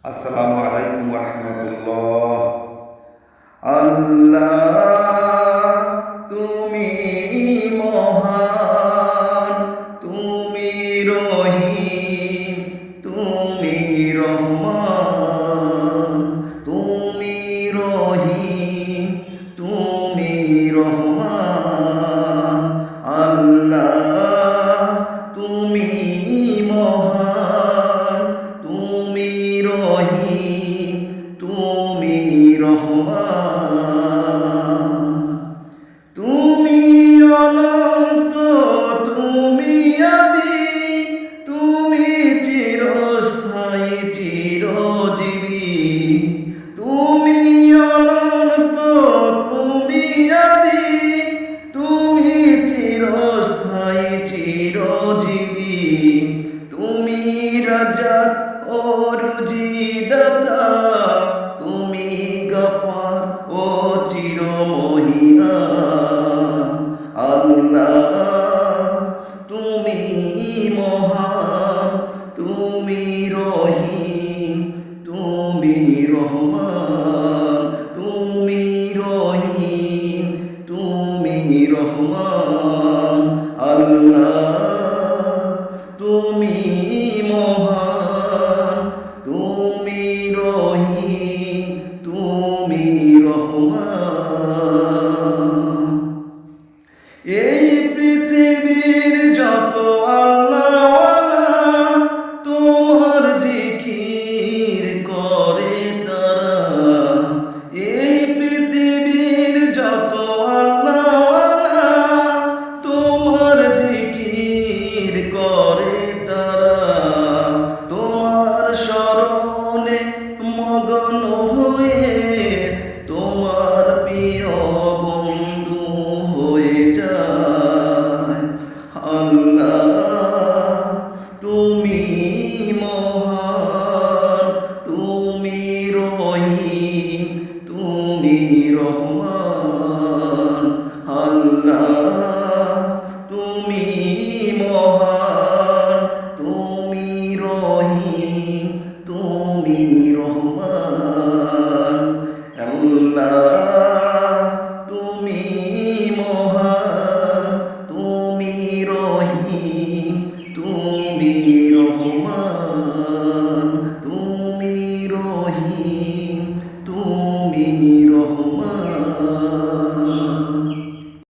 আসসালামু আলাইকুম ওয়া রাহমাতুল্লাহ। আল্লাহ তুমি মহান, তুমি রহিম, তুমি রহমান, তুমি রহিম, তুমি রহমান। আল্লাহ তুমি মহান, তুমি রহিম, তুমি রহমান। তুমি অনন্ত, তুমি আদি, তুমি চিরস্থায়ী চিরজীবী। তুমি অনন্ত, তুমি আদি, তুমি চিরস্থায়ী চিরজীবী। তুমি রাজা ও রুজিদাতা, তুমি গফার ও চিরমহিয়ান। আল্লাহ তুমি মহান, তুমি রহিম, তুমি রহমান, তুমি রহিম, তুমি রহমান। আল্লাহ তুমি মহান, তুমি রহিম, তুমি রহমান। এই পৃথিবীর যত আল্লাহওয়ালা তোমার জিকির করে তারা। এই পৃথিবীর যত আল্লাহওয়ালা তোমার জিকির করে তারা। তোমার শরণে